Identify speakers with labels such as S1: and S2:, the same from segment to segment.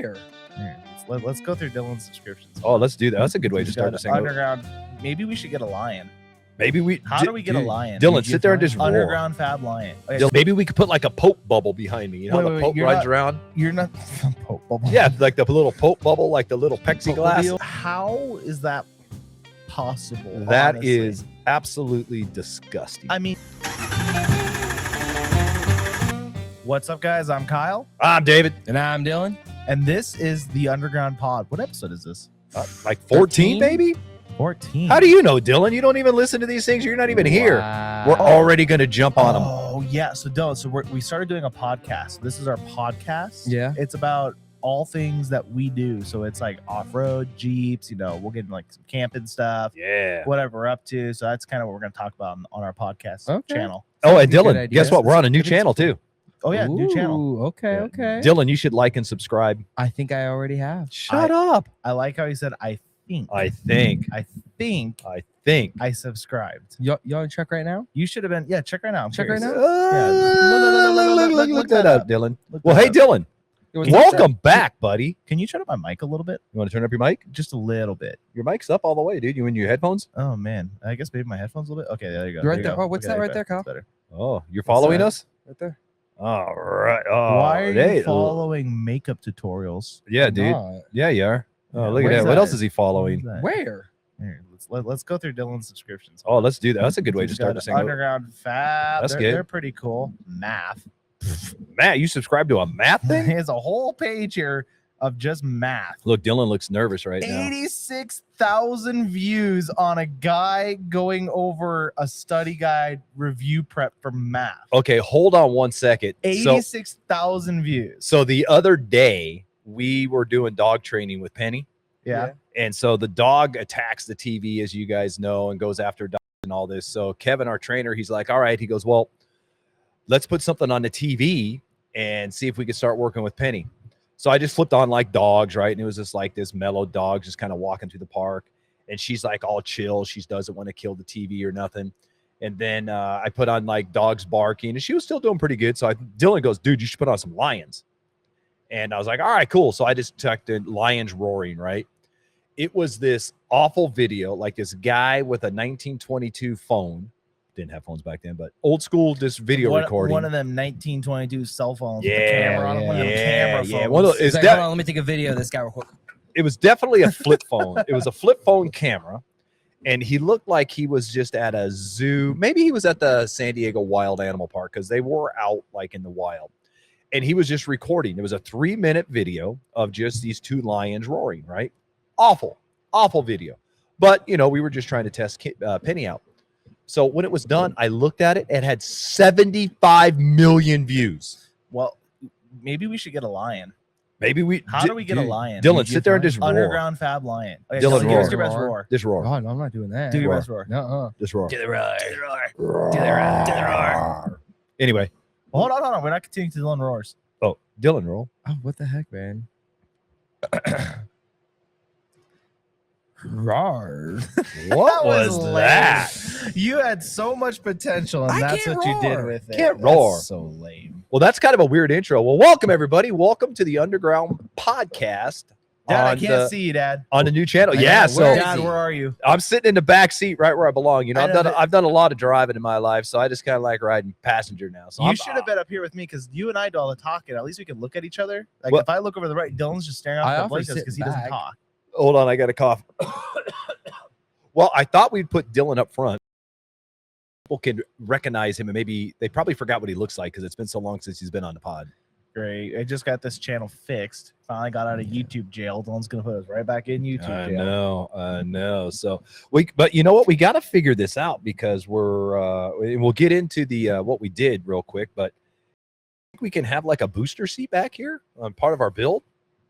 S1: Where?
S2: Here, let's go through Dylan's subscriptions.
S3: Oh, let's do that. That's a good way to
S2: He's
S3: start
S2: got
S3: the single.
S2: Underground. Maybe we should get a lion.
S3: Maybe we.
S2: How do we get a lion?
S3: Dylan,
S2: Did you
S3: sit there and
S2: find-
S3: just roar.
S2: Underground Fab Lion. Okay,
S3: Dylan, maybe we could put like a Pope bubble behind me. You know,
S2: Wait,
S3: how
S2: wait,
S3: the Pope
S2: you're
S3: rides
S2: not-
S3: around.
S2: You're not Pope bubble.
S3: Yeah, like the little Pope bubble, like the little plexiglass.
S2: How is that possible?
S3: That
S2: honestly?
S3: is absolutely disgusting.
S2: I mean, what's up, guys? I'm Kyle,
S3: I'm David.
S1: And I'm Dylan.
S2: and this is the Underground Pod. What episode is this?
S3: Like 14,
S1: 13?
S3: maybe?
S2: 14.
S3: How do you know, Dylan? You don't even listen to these things. You're not even here.
S1: Wow.
S3: We're already going to jump on them.
S2: Oh yeah. So Dylan, we started doing a podcast. This is our podcast.
S1: Yeah.
S2: It's about all things that we do. So it's like off-road, Jeeps. You know, we'll get into like some camping stuff.
S3: Yeah.
S2: Whatever we're up to. So that's kind of what we're going to talk about on our podcast
S1: Okay.
S2: channel.
S3: Oh, and
S1: Sounds like a good
S3: Dylan,
S1: idea.
S3: guess what? We're on a new channel, too.
S2: Oh yeah, new channel.
S1: Ooh, Okay,
S3: Yeah.
S1: okay.
S3: Dylan, you should like and subscribe.
S1: I think I already have.
S3: Shut up.
S2: I like how he said, I think
S3: I think.
S2: I subscribed.
S1: Y'all in check right now?
S2: You should have been. Yeah, check right now. I'm
S1: Check right
S2: curious.
S1: now?
S3: Look that up, Dylan.
S2: Look
S3: Well,
S2: that
S3: hey,
S2: up.
S3: Dylan.
S1: What's
S3: Welcome back, buddy.
S2: Can you turn up my mic a little bit?
S3: You want to turn up your mic?
S2: Just a little bit.
S3: Your mic's up all the way, dude. You in your headphones?
S2: Oh man, I guess maybe my headphones a little bit. Okay, there you go.
S1: You're right
S2: you
S1: there.
S2: go.
S1: Oh, what's
S2: Okay,
S1: that right
S2: go.
S1: there, Kyle?
S2: That's better.
S3: Oh, you're following
S2: that?
S3: us?
S1: Right there.
S3: All right. Oh,
S2: Why are
S3: hey,
S2: you following makeup tutorials?
S3: Yeah, dude.
S1: Not.
S3: Yeah, you are. Oh,
S2: Yeah,
S3: look at
S2: where's
S3: that. What
S2: that?
S3: else is he following?
S2: What is that?
S1: Where?
S2: Here, let's go through Dylan's subscriptions.
S3: Oh, let's do that. That's a good way
S2: He's
S3: to start
S2: got
S3: the single.
S2: Underground Fab.
S3: That's
S2: they're,
S3: good.
S2: They're pretty cool. Math.
S3: Matt, you subscribe to a math thing?
S2: There's a whole page here of just math.
S3: Look, Dylan looks nervous right now.
S2: 86,000 views on a guy going over a study guide review prep for math.
S3: Okay, hold on one second. So,
S2: 86,000 views.
S3: so the other day we were doing dog training with Penny,
S2: Yeah.
S3: and so the dog attacks the TV, as you guys know, and goes after dogs and all this. So Kevin, our trainer, he's like, "All right," he goes, "Well, let's put something on the TV and see if we can start working with Penny." So I just flipped on like dogs, right? And it was just like this mellow dog just kind of walking through the park. And she's like all chill. She doesn't want to kill the TV or nothing. And then I put on like dogs barking, and she was still doing pretty good. So Dylan goes, "Dude, you should put on some lions." And I was like, "All right, cool." So I just tucked in lions roaring, right? It was this awful video, like this guy with a 1922 phone. Didn't have phones back then, but old school, this video recording.
S2: One of them 1922 cell phones
S3: Yeah,
S2: with the camera on it. One of them camera
S3: yeah.
S2: phones.
S3: One of
S1: It's
S3: Is
S1: like,
S3: that-
S1: hold on, let me take a video of this guy real quick.
S3: It was definitely a flip phone. It was a flip phone camera, and he looked like he was just at a zoo. Maybe he was at the San Diego Wild Animal Park, because they were out like in the wild, and he was just recording. It was a 3-minute video of just these two lions roaring, right? Awful video. But you know, we were just trying to test Penny out. So when it was done, I looked at it. It had 75 million views.
S2: Well, maybe we should get a lion.
S3: Maybe we.
S2: How do we get a lion?
S3: Dylan,
S2: Did you
S3: sit there and
S2: find-
S3: just roar.
S2: Underground Fab Lion. Okay,
S3: Dylan,
S2: Dylan, give us
S3: roar.
S2: your best roar.
S3: Just roar.
S1: Oh, no, I'm not doing that.
S2: Do your
S3: Roar.
S2: best roar.
S1: Nuh-uh.
S3: Just roar.
S2: Do the roar. Do the roar.
S3: Do
S2: the roar. Do the roar.
S3: Anyway.
S2: Hold on. We're not continuing to Dylan roars.
S3: Oh, Dylan, roll.
S1: Oh, what the heck, man? Rawr.
S3: What was
S2: lame.
S3: that?
S2: You had so much potential, and
S1: I
S2: that's
S1: can't
S2: what you did
S1: roar.
S2: with it.
S3: Can't
S2: That's
S3: roar.
S2: so lame.
S3: Well, that's kind of a weird intro. Well, welcome everybody. Welcome to the Underground Podcast
S2: Dad, I
S3: on
S2: can't
S3: the,
S2: see you, Dad.
S3: on the new channel.
S1: I
S3: Yeah,
S1: know.
S3: so
S1: Where is
S2: Dad,
S1: he?
S2: where are you?
S3: I'm sitting in the back seat right where I belong. You know,
S2: I know that-
S3: I've done a lot of driving in my life, so I just kind of like riding passenger now. So
S2: You
S3: I'm,
S2: should have been up here with me because you and I do all the talking. At least we can look at each other. Like
S3: Well-
S2: if I look over the right, Dylan's just staring
S1: I
S2: off the
S1: offer
S2: blankets
S1: sit
S2: because he doesn't
S1: back.
S2: talk.
S3: Hold on, I got a cough. Well, I thought we'd put Dylan up front. People can recognize him, and maybe they probably forgot what he looks like because it's been so long since he's been on the pod.
S2: Great. I just got this channel fixed. Finally got out of YouTube jail. Dylan's gonna put us right back in YouTube
S3: I
S2: jail.
S3: know. So but you know what? We got to figure this out because we'll get into the what we did real quick. But I think we can have like a booster seat back here on part of our build.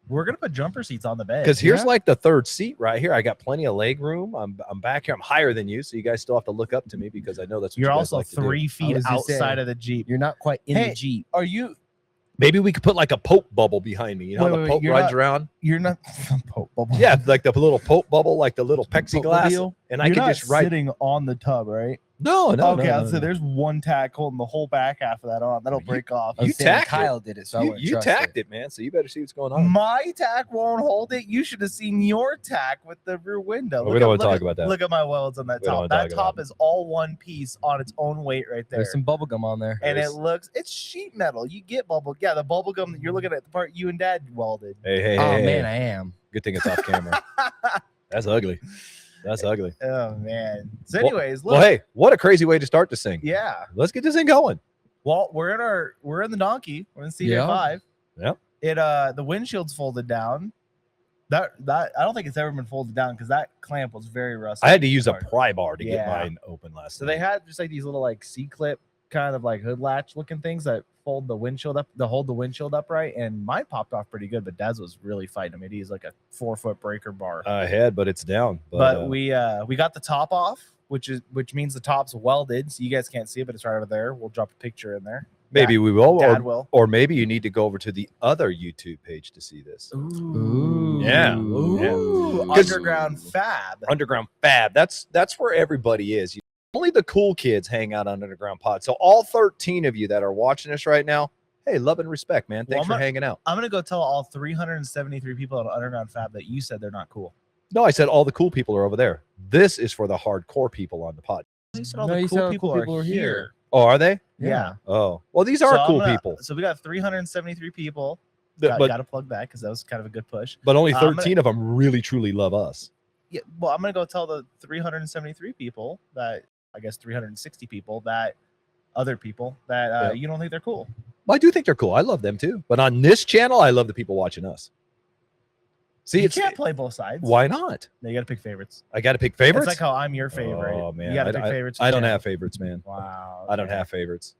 S2: We're gonna put jumper seats on the bed.
S3: Because here's
S1: Yeah.
S3: like the third seat right here. I got plenty of leg room. I'm back here. I'm higher than you, so you guys still have to look up to me because I know that's what
S2: you're
S3: you guys
S2: also
S3: like to do.
S2: 3 feet
S1: was just
S2: outside
S1: saying.
S2: of the Jeep.
S1: You're not quite in
S2: Hey.
S1: the Jeep.
S2: Are you?
S3: Maybe we could put like a Pope bubble behind me. You know, how the Pope
S2: you're
S3: rides
S2: not-
S3: around.
S2: You're not. Pope bubble.
S3: Yeah, like the little Pope bubble, like the little plexiglass,
S2: Pope-mobile?
S3: and I
S2: You're
S3: could
S2: not
S3: just ride.
S2: sitting on the tub, right?
S3: No,
S2: Okay,
S3: no,
S2: I'll
S3: no,
S2: say
S3: no.
S2: there's one tack holding the whole back half of that on. That'll
S3: You-
S2: break off.
S1: I was
S3: You
S1: saying
S3: tacked it.
S1: Kyle did it, so I
S3: You,
S1: wouldn't
S3: you
S1: trust
S3: tacked it, man. So you better see what's going on.
S2: My tack won't hold it. You should have seen your tack with the rear window.
S3: Well, we don't wanna
S2: look
S3: talk
S2: at-
S3: about that.
S2: Look at my welds on that
S3: We don't
S2: top.
S3: wanna
S2: That
S3: talk about
S2: top is all one piece on its own weight right there.
S1: There's some bubble gum on there.
S2: And
S3: There's-
S2: it's sheet metal. You get bubble. Yeah, the bubble gum that you're looking at, the part you and Dad welded.
S3: Hey,
S1: Oh
S3: hey,
S1: man,
S3: hey.
S1: I am.
S3: Good thing it's off camera. That's ugly. That's ugly.
S2: Oh man. So,
S3: Well-
S2: anyways, look.
S3: Well, hey, what a crazy way to start this thing.
S2: Yeah.
S3: Let's get this thing going.
S2: Well, we're in the donkey. We're in CJ5.
S3: Yep.
S2: It the windshield's folded down. That I don't think it's ever been folded down because that clamp was very rusty.
S3: I had to use a
S2: Hard.
S3: pry bar to get
S2: Yeah.
S3: mine open last
S2: So
S3: night.
S2: they had just like these little like C-clip kind of like hood latch looking things that fold the windshield up, to hold the windshield upright, and mine popped off pretty good, but Dad's was really fighting him. It is like a 4-foot breaker bar.
S3: I had, but it's down.
S2: But we got the top off, which means the top's welded, so you guys can't see it, but it's right over there. We'll drop a picture in there.
S3: maybe we will,
S2: Dad will.
S3: or maybe you need to go over to the other YouTube page to see this.
S1: Ooh.
S3: Yeah.
S2: Ooh,
S3: 'Cause-
S2: underground fab.
S3: Underground Fab. That's where everybody is. Only the cool kids hang out on Underground Pod. So all 13 of you that are watching us right now, hey, love and respect, man. Thanks
S2: Well,
S3: for hanging out.
S2: I'm gonna go tell all 373 people at underground fab that you said they're not cool.
S3: No, I said all the cool people are over there. This is for the hardcore people on the pod.
S2: You said all
S1: No,
S2: the
S1: you
S2: cool
S1: said all the
S2: people,
S1: cool people
S2: are
S1: are
S2: here.
S1: here.
S3: Oh, are they?
S2: Yeah.
S3: Oh, well, these are
S2: So I'm
S3: cool
S2: gonna-
S3: people.
S2: So we got 373 people.
S3: But
S2: Got to plug that because that was kind of a good push.
S3: but only
S2: I'm gonna-
S3: 13 of them really truly love us.
S2: Yeah. Well, I'm gonna go tell the 373 people that, I guess 360 people, that other people that
S3: Yeah.
S2: you don't think they're cool.
S3: I do think they're cool. I love them too. But on this channel, I love the people watching us. See,
S2: You
S3: it's
S2: can't play both sides.
S3: why not?
S2: No, you got to pick favorites.
S3: I got to pick favorites.
S2: It's like how I'm your favorite.
S3: Oh man,
S2: you got to
S3: I-
S2: pick favorites.
S3: I don't
S2: Yeah.
S3: have favorites, man.
S2: Wow.
S3: I don't
S2: okay.
S3: have favorites.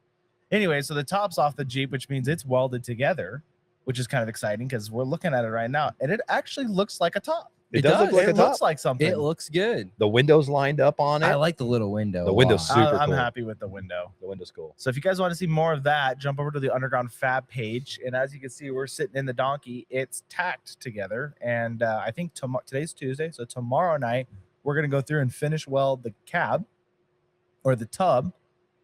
S2: Anyway, so the top's off the Jeep, which means it's welded together, which is kind of exciting because we're looking at it right now, and it actually looks like a top.
S3: It
S1: It
S3: does look
S1: does.
S3: like
S2: It
S3: a top.
S2: looks like something.
S1: It looks good.
S3: The windows lined up on it.
S1: I like the little window.
S3: The
S1: a
S3: window's
S1: lot.
S3: super
S2: I'm
S3: cool.
S2: happy with the window.
S3: The window's cool.
S2: So if you guys want to see more of that, jump over to the Underground Fab page. And as you can see, we're sitting in the donkey. It's tacked together. And I think today's Tuesday. So tomorrow night, we're going to go through and finish weld the cab or the tub.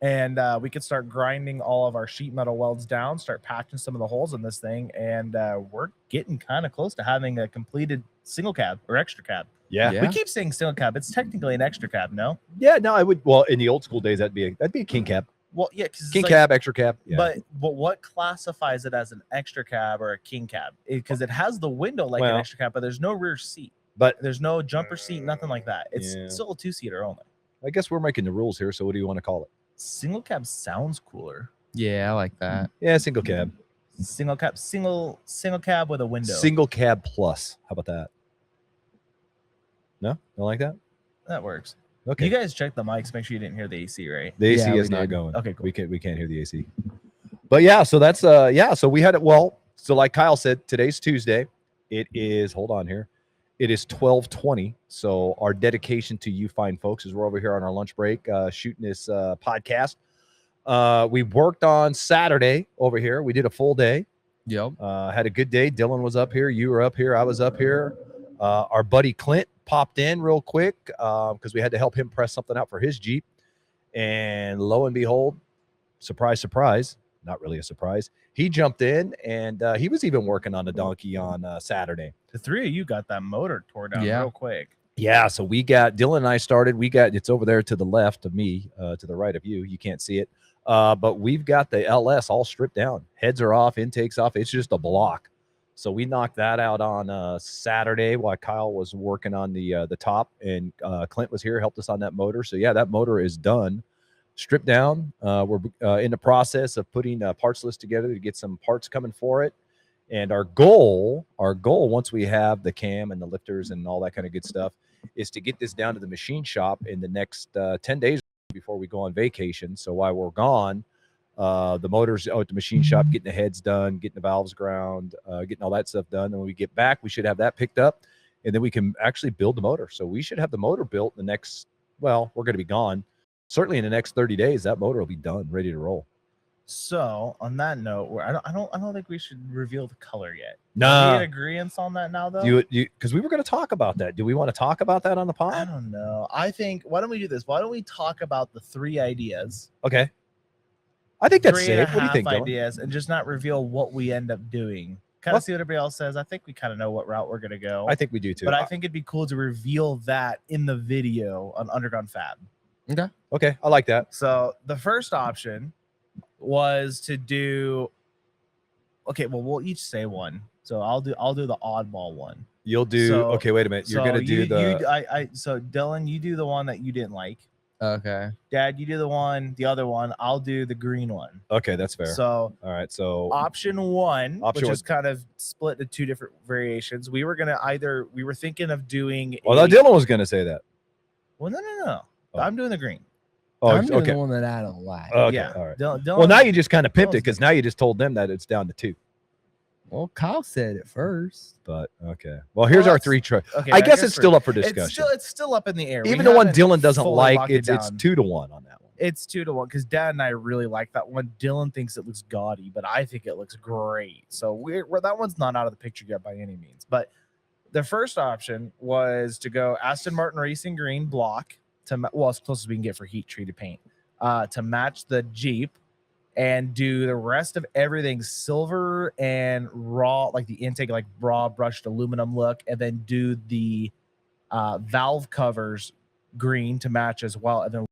S2: And we could start grinding all of our sheet metal welds down, start patching some of the holes in this thing. And we're getting kind of close to having a completed single cab or extra cab.
S3: Yeah.
S1: Yeah.
S2: We keep saying single cab. It's technically an extra cab, no?
S3: Yeah, no, I would. Well, in the old school days, that'd be a king cab,
S2: Well, yeah. 'Cause it's
S3: king
S2: like-
S3: cab, extra cab. Yeah.
S2: But what classifies it as an extra cab or a king cab? Because it has the window like
S3: Well-
S2: an extra cab, but there's no rear seat.
S3: but
S2: There's no jumper seat, nothing like that. It's
S3: Yeah.
S2: still a 2-seater only.
S3: I guess we're making the rules here. So what do you want to call it?
S2: Single cab sounds cooler.
S1: Yeah, I like that.
S3: Yeah, single cab,
S2: Single cab with a window.
S3: single cab plus. How about that? No, don't like that.
S2: That works.
S3: Okay.
S2: You guys check the mics. Make sure you didn't hear the AC, right?
S3: The AC
S1: Yeah, we
S3: is not
S1: did.
S3: going.
S2: Okay, cool.
S3: We can't hear the AC. But yeah, so that's so we had it. Well, so like Kyle said, today's Tuesday. It is, hold on here. It is 12:20. So our dedication to you fine folks is we're over here on our lunch break shooting this podcast. We worked on Saturday over here. We did a full day.
S1: Yep.
S3: Had a good day. Dylan was up here. You were up here. I was up here. Our buddy Clint popped in real quick because we had to help him press something out for his Jeep. And lo and behold, surprise, surprise, not really a surprise. He jumped in and he was even working on the donkey on Saturday.
S2: The three of you got that motor tore down
S1: Yeah.
S2: real quick.
S3: Yeah, so we got Dylan and I started. We got it's over there to the left of me, to the right of you. You can't see it, but we've got the LS all stripped down. Heads are off, intakes off. It's just a block. So we knocked that out on Saturday while Kyle was working on the top, and Clint was here, helped us on that motor. So yeah, that motor is done, stripped down. We're in the process of putting a parts list together to get some parts coming for it. And our goal, once we have the cam and the lifters and all that kind of good stuff, is to get this down to the machine shop in the next 10 days before we go on vacation. So while we're gone, the motor's out at the machine shop, getting the heads done, getting the valves ground, getting all that stuff done. And when we get back, we should have that picked up, and then we can actually build the motor. So we should have the motor built in the next, well, we're going to be gone. Certainly in the next 30 days, that motor will be done, ready to roll.
S2: So on that note, I don't think we should reveal the color yet. Are
S3: Nah,
S2: we in agreement on that now, though?
S3: you because we were going to talk about that. Do we want to talk about that on the
S2: I
S3: pod?
S2: don't know. I think why don't we do this? Why don't we talk about the 3 ideas?
S3: Okay. I think that's
S2: 3 and a
S3: safe. What do you think,
S2: half
S3: Dylan?
S2: ideas, and just not reveal what we end up doing. Kind
S3: Well-
S2: of see what everybody else says. I think we kind of know what route we're gonna go.
S3: I think we do too.
S2: but I think it'd be cool to reveal that in the video on Underground Fab.
S3: Okay, I like that.
S2: So the first option was to do. Okay, well, we'll each say one. So I'll do the oddball one.
S3: You'll do.
S2: So-
S3: Okay, wait a minute. You're
S2: So
S3: going to do the.
S2: so Dylan, you do the one that you didn't like.
S1: Okay.
S2: Dad, you do the other one. I'll do the green one.
S3: Okay, that's fair.
S2: So
S3: All right. So
S2: option one,
S3: Option
S2: which
S3: one.
S2: is kind of split into 2 different variations. We were thinking of doing.
S3: well, now Dylan was going to say that.
S2: Well, no.
S3: Oh.
S2: I'm doing the green.
S3: Oh,
S1: I'm doing
S3: okay.
S1: the one that I don't like.
S3: Okay.
S2: Yeah.
S3: All right.
S2: Dylan,
S3: Well, now you just kind of pimped it
S2: Dylan's
S3: because now you just told them that it's down to 2.
S1: Well, Kyle said it first.
S3: But okay. Well, here's our
S2: that's-
S3: 3 try.
S2: okay.
S3: I guess it's still up for
S2: It's
S3: discussion.
S2: still up in the air. We
S3: Even the one
S2: haven't
S3: Dylan doesn't
S2: fully
S3: like,
S2: locked it
S3: it's
S2: down.
S3: 2-1 on that one.
S2: It's 2-1 because Dad and I really like that one. Dylan thinks it looks gaudy, but I think it looks great. So we're that one's not out of the picture yet by any means. But the first option was to go Aston Martin Racing Green block as close as we can get for heat treated paint to match the Jeep, and do the rest of everything silver and raw, like the intake, like raw brushed aluminum look, and then do the valve covers green to match as well, and then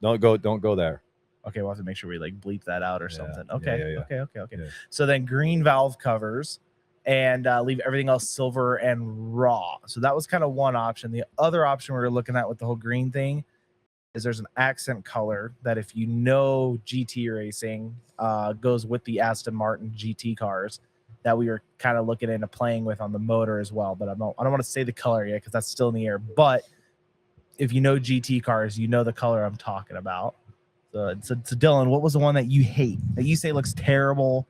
S3: Don't go there.
S2: okay, we'll have to make sure we like bleep that out or
S3: Yeah,
S2: something.
S3: yeah,
S2: Okay,
S3: yeah.
S2: okay.
S3: Yeah.
S2: So then green valve covers and leave everything else silver and raw. So that was kind of one option. The other option we were looking at with the whole green thing is there's an accent color that, if you know GT racing, goes with the Aston Martin GT cars that we were kind of looking into playing with on the motor as well. But I don't want to say the color yet because that's still in the air. But if you know GT cars, you know the color I'm talking about. So Dylan, what was the one that you hate, that you say looks terrible,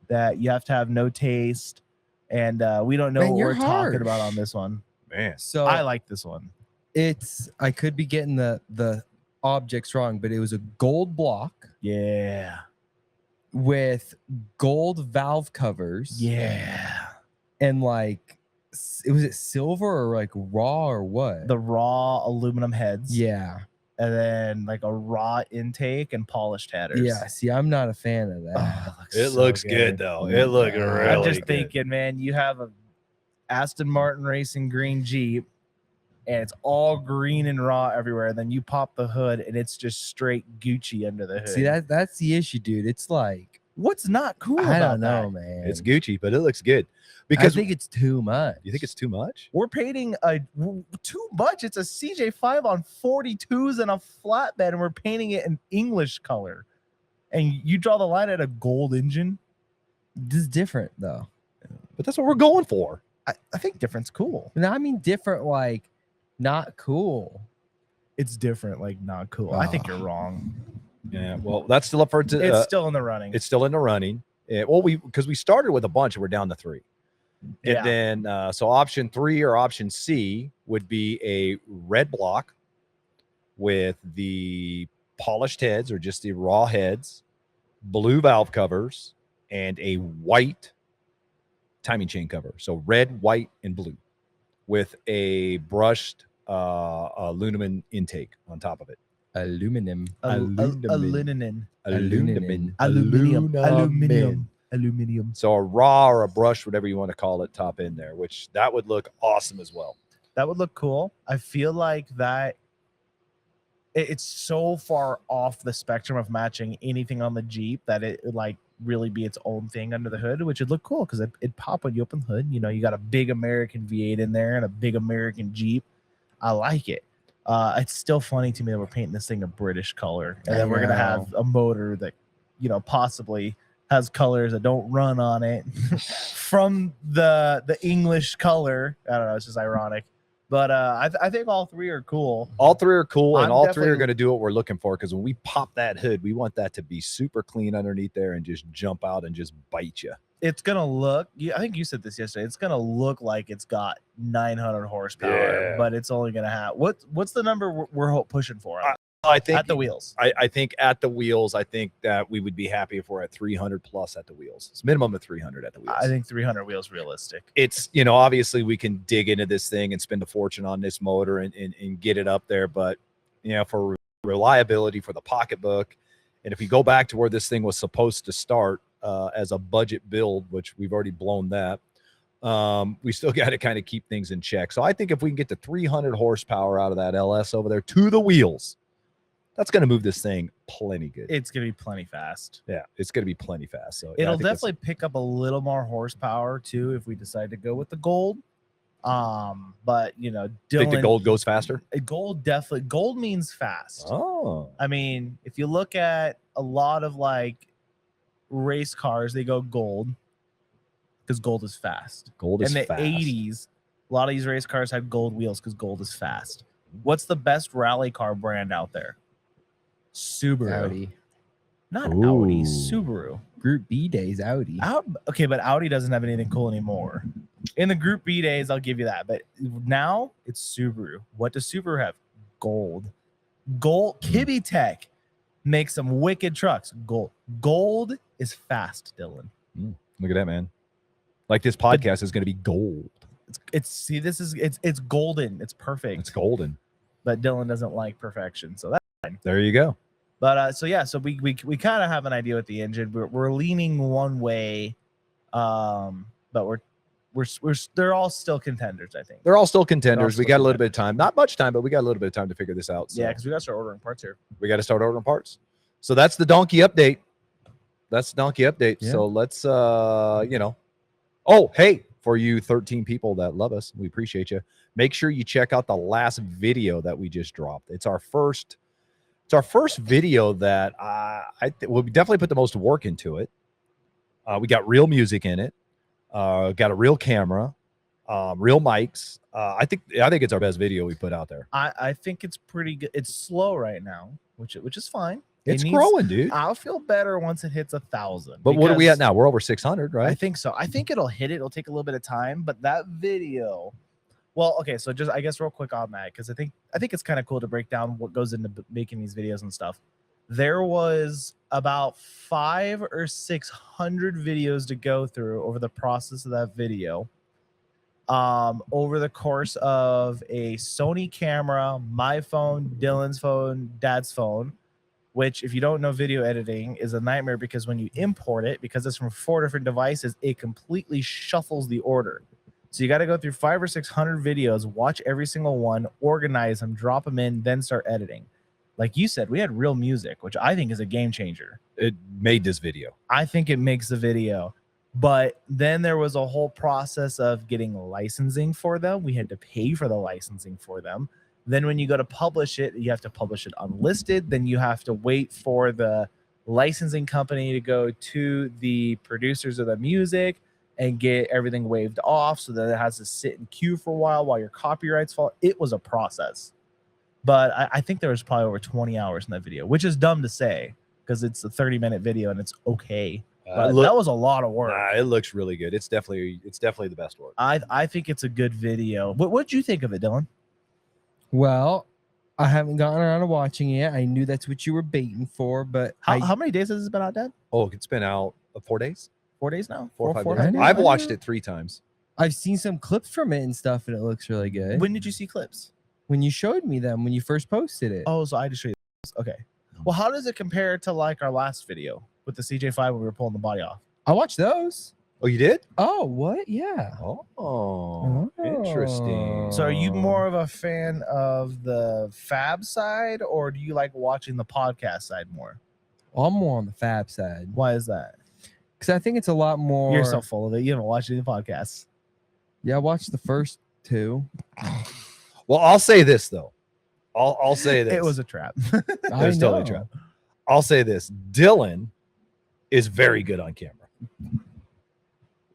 S2: that you have to have no taste, and we don't know
S1: Man,
S2: what
S1: you're
S2: we're talking
S1: harsh.
S2: about on this one?
S3: Man.
S1: So
S2: I like this one.
S1: I could be getting the objects wrong, but it was a gold block
S2: Yeah.
S1: with gold valve covers.
S2: Yeah.
S1: And like, was it silver or like raw or what?
S2: The raw aluminum heads.
S1: Yeah.
S2: And then like a raw intake and polished headers.
S1: Yeah. See, I'm not a fan of that.
S2: Oh,
S3: It
S2: so
S3: looks good though. It looked
S1: Yeah.
S3: really
S2: I'm just
S3: good.
S2: thinking, man, you have a Aston Martin Racing Green Jeep, and it's all green and raw everywhere. Then you pop the hood, and it's just straight Gucci under the hood.
S1: See, that's the issue, dude. It's like,
S2: what's not cool
S1: I
S2: about
S1: don't know,
S2: that?
S1: man.
S3: It's Gucci, but it looks good.
S1: Because
S3: Because
S1: I think it's too much.
S3: you think it's too much?
S2: We're painting too much. It's a CJ5 on 42s and a flatbed, and we're painting it in English color. And you draw the line at a gold engine.
S1: This is different though.
S3: But that's what we're going for.
S2: I think different's cool.
S1: No, I mean different, like not cool.
S2: It's different, like not cool. I think you're
S1: Ah.
S2: wrong.
S3: Yeah. Well, that's still up for
S2: It's still in the running.
S3: it's still in the running. Well, because we started with a bunch and we're down to 3. And
S2: Yeah.
S3: then so option 3 or option C would be a red block with the polished heads or just the raw heads, blue valve covers, and a white timing chain cover. So red, white, and blue with a brushed aluminum intake on top of it.
S1: Aluminum.
S2: Aluminum.
S3: Aluminum.
S2: Aluminum.
S3: So a raw or a brush, whatever you want to call it, top in there, which that would look awesome as well.
S2: That would look cool. I feel like that it's so far off the spectrum of matching anything on the Jeep that it would like really be its own thing under the hood, which would look cool because it'd pop when you open the hood. You know, you got a big American V8 in there and a big American Jeep. I like it. It's still funny to me that we're painting this thing a British color, and then we're gonna have a motor that, you know, possibly has colors that don't run on it from the English color. I don't know. It's just ironic. But I think all 3 are cool.
S3: All 3 are cool, and
S2: I'm
S3: all 3 are
S2: definitely-
S3: going to do what we're looking for. Because when we pop that hood, we want that to be super clean underneath there and just jump out and just bite you.
S2: It's gonna look. I think you said this yesterday. It's gonna look like it's got 900 horsepower,
S3: Yeah.
S2: but it's only gonna have what's the number we're pushing for?
S3: I think
S2: at the wheels.
S3: I think at the wheels, I think that we would be happy if we're at 300 plus at the wheels. It's minimum of 300 at the wheels.
S2: I think 300 wheels realistic.
S3: It's, you know, obviously we can dig into this thing and spend a fortune on this motor and get it up there. But, you know, for reliability, for the pocketbook, and if you go back to where this thing was supposed to start as a budget build, which we've already blown that, we still got to kind of keep things in check. So I think if we can get the 300 horsepower out of that LS over there to the wheels, that's going to move this thing plenty good.
S2: It's gonna be plenty fast.
S3: Yeah, it's going to be plenty fast. So yeah, I
S2: It'll
S3: think that's-
S2: definitely pick up a little more horsepower too if we decide to go with the gold. But you know,
S3: think the
S2: Dylan,
S3: gold goes faster.
S2: Gold means fast.
S3: Oh,
S2: I mean, if you look at a lot of like race cars, they go gold because gold is fast.
S3: gold is
S2: In the
S3: fast.
S2: 80s, a lot of these race cars had gold wheels because gold is fast. What's the best rally car brand out there? Subaru.
S1: Audi.
S2: Not
S3: Ooh.
S2: Audi, Subaru.
S1: Group B days Audi.
S2: Okay, but Audi doesn't have anything cool anymore. In the Group B days, I'll give you that. But now it's Subaru. What does Subaru have? Gold. Kibby Tech makes some wicked trucks. Gold is fast, Dylan.
S3: Look at that, man. Like this podcast is going to be gold.
S2: It's golden. It's perfect.
S3: It's golden.
S2: But Dylan doesn't like perfection, so that's fine.
S3: There you go.
S2: But so yeah, so we kind of have an idea with the engine. We're leaning one way, but we're they're all still contenders. I think.
S3: They're all still contenders. We
S2: still
S3: got a little bit of time. Not much time, but we got a little bit of time to figure this out. So
S2: Yeah, because we got to start ordering parts here.
S3: we got to start ordering parts. So that's the donkey update.
S1: Yeah.
S3: So let's you know. Oh, hey, for you 13 people that love us, we appreciate you. Make sure you check out the last video that we just dropped. It's our first video that we definitely put the most work into it. We got real music in it. Got a real camera, real mics. I think it's our best video we put out there.
S2: I think it's pretty good. It's slow right now, which is fine.
S3: It's
S2: It needs-
S3: growing, dude.
S2: I'll feel better once it hits 1,000.
S3: But what are we at
S2: because
S3: now? We're over 600,
S2: I
S3: right?
S2: think so. I think it'll hit it. It'll take a little bit of time, but that video. Well, okay, so just I guess real quick on that because I think it's kind of cool to break down what goes into making these videos and stuff. There was about 500 or 600 videos to go through over the process of that video. Over the course of a Sony camera, my phone, Dylan's phone, Dad's phone, which if you don't know, video editing is a nightmare because when you import it, because it's from 4 different devices, it completely shuffles the order. So you got to go through 500 or 600 videos, watch every single one, organize them, drop them in, then start editing. Like you said, we had real music, which I think is a game changer.
S3: It made this video.
S2: I think it makes the video. But then there was a whole process of getting licensing for them. We had to pay for the licensing for them. Then when you go to publish it, you have to publish it unlisted. Then you have to wait for the licensing company to go to the producers of the music and get everything waived off so that it has to sit in queue for a while your copyrights fall. It was a process. But I think there was probably over 20 hours in that video, which is dumb to say because it's a 30-minute video and it's okay. But that was a lot of work.
S3: It looks really good. It's definitely the best work.
S2: I think it's a good video. What'd you think of it, Dylan?
S1: Well, I haven't gotten around to watching it yet. I knew that's what you were baiting for, but
S2: How many days has it been out, Dad?
S3: Oh, it's been out 4 days.
S2: 4 days now?
S3: 4 or 5
S2: 4
S3: days.
S1: days?
S3: I've watched it 3 times.
S1: I've seen some clips from it and stuff, and it looks really good.
S2: When did you see clips?
S1: When you showed me them, when you first posted it.
S2: Oh, so I just showed you this. Okay. Well, how does it compare to like our last video with the CJ5 when we were pulling the body off?
S1: I watched those.
S3: Oh, you did?
S1: Oh, what? Yeah.
S3: Oh, interesting.
S2: So are you
S1: Oh.
S2: more of a fan of the fab side or do you like watching the podcast side more?
S1: I'm more on the fab side
S2: Why is that?
S1: because I think it's a lot more.
S2: You're so full of it. You haven't watched any podcasts.
S1: Yeah, I watched the first 2.
S3: Well, I'll say this though. I'll say this.
S2: It was a trap.
S1: I
S3: was totally
S1: know.
S3: trap. I'll say this. Dylan is very good on camera.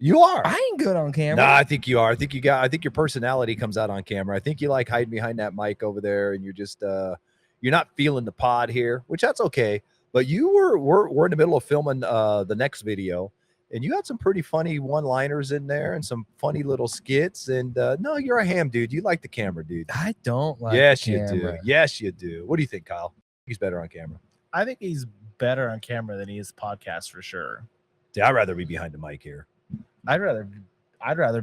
S3: You are.
S1: I ain't good on camera.
S3: Nah, I think you are. I think your personality comes out on camera. I think you like hiding behind that mic over there and you're just you're not feeling the pod here, which that's okay. But we're in the middle of filming the next video and you had some pretty funny one-liners in there and some funny little skits. And no, you're a ham dude. You like the camera, dude.
S1: I don't like.
S3: Yes,
S1: the
S3: you do.
S1: camera.
S3: Yes, you do. What do you think, Kyle? he's better on camera?
S2: I think he's better on camera than he is podcast for sure.
S3: See, I'd rather be behind the mic here.
S2: I'd rather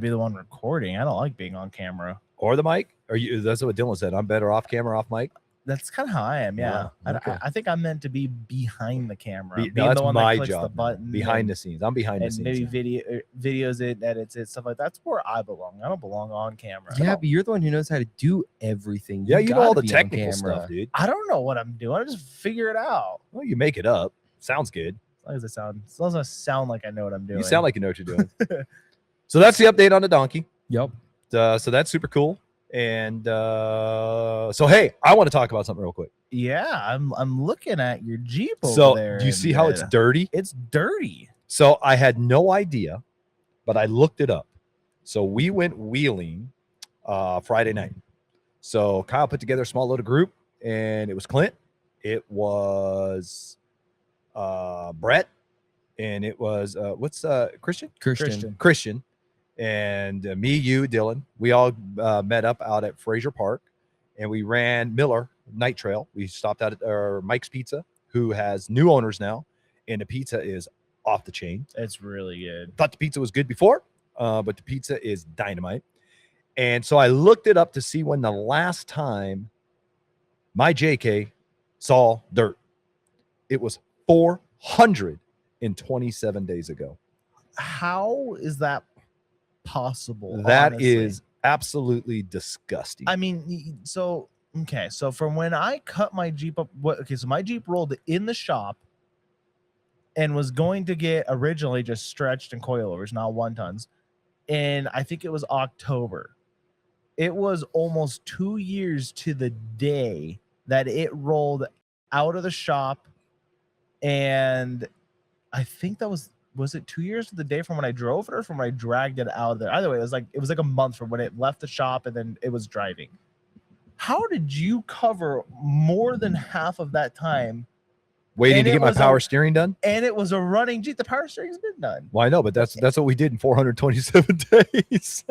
S2: be the one recording. I don't like being on camera.
S3: Or the mic? Or you? That's what Dylan said. I'm better off camera, off mic.
S2: That's kind of how I am. Yeah,
S3: Wow, okay.
S2: I think I'm meant to be behind the camera,
S3: No,
S2: being
S3: that's
S2: the one
S3: my
S2: that clicks the
S3: job.
S2: button,
S3: Behind the scenes. I'm behind the
S2: and
S3: scenes.
S2: maybe videos it, edits it, stuff like that. That's where I belong. I don't belong on camera.
S1: Yeah, but you're the one who knows how to do everything.
S3: Yeah, you know
S1: gotta
S3: all the
S1: be on
S3: technical
S1: camera.
S3: stuff, dude.
S2: I don't know what I'm doing. I just figure it out.
S3: Well, you make it up. Sounds good.
S2: As long as I sound like I know what I'm doing.
S3: You sound like you know what you're doing. So that's the update on the donkey.
S1: Yep.
S3: So that's super cool. And so hey, I want to talk about something real quick.
S2: Yeah, I'm looking at your Jeep over
S3: So
S2: there.
S3: do you see
S2: and,
S3: how it's dirty?
S2: It's dirty.
S3: So I had no idea, but I looked it up. So we went wheeling Friday night. So Kyle put together a small little group, and it was Clint, it was Brett, and it was what's Christian, and me, you, Dylan. We all met up out at Fraser Park, and we ran Miller Night Trail. We stopped out at Mike's Pizza, who has new owners now, and the pizza is off the chain.
S2: It's really good.
S3: Thought the pizza was good before, but the pizza is dynamite. And so I looked it up to see when the last time my JK saw dirt. It was 427 days ago.
S2: How is that possible?
S3: That
S2: honestly?
S3: is absolutely disgusting.
S2: I mean, so okay, so from when I cut my Jeep up, so my Jeep rolled in the shop and was going to get originally just stretched and coilovers, not 1 tons, and I think it was October. It was almost 2 years to the day that it rolled out of the shop, and I think that was it 2 years to the day from when I drove it or from when I dragged it out of there? Either way, it was like a month from when it left the shop and then it was driving. How did you cover more than half of that time?
S3: Waiting
S2: and
S3: to
S2: it
S3: get my
S2: was
S3: power steering done?
S2: And it was a running Jeep. The power steering's been done.
S3: Well, I know, but that's what we did in 427 days.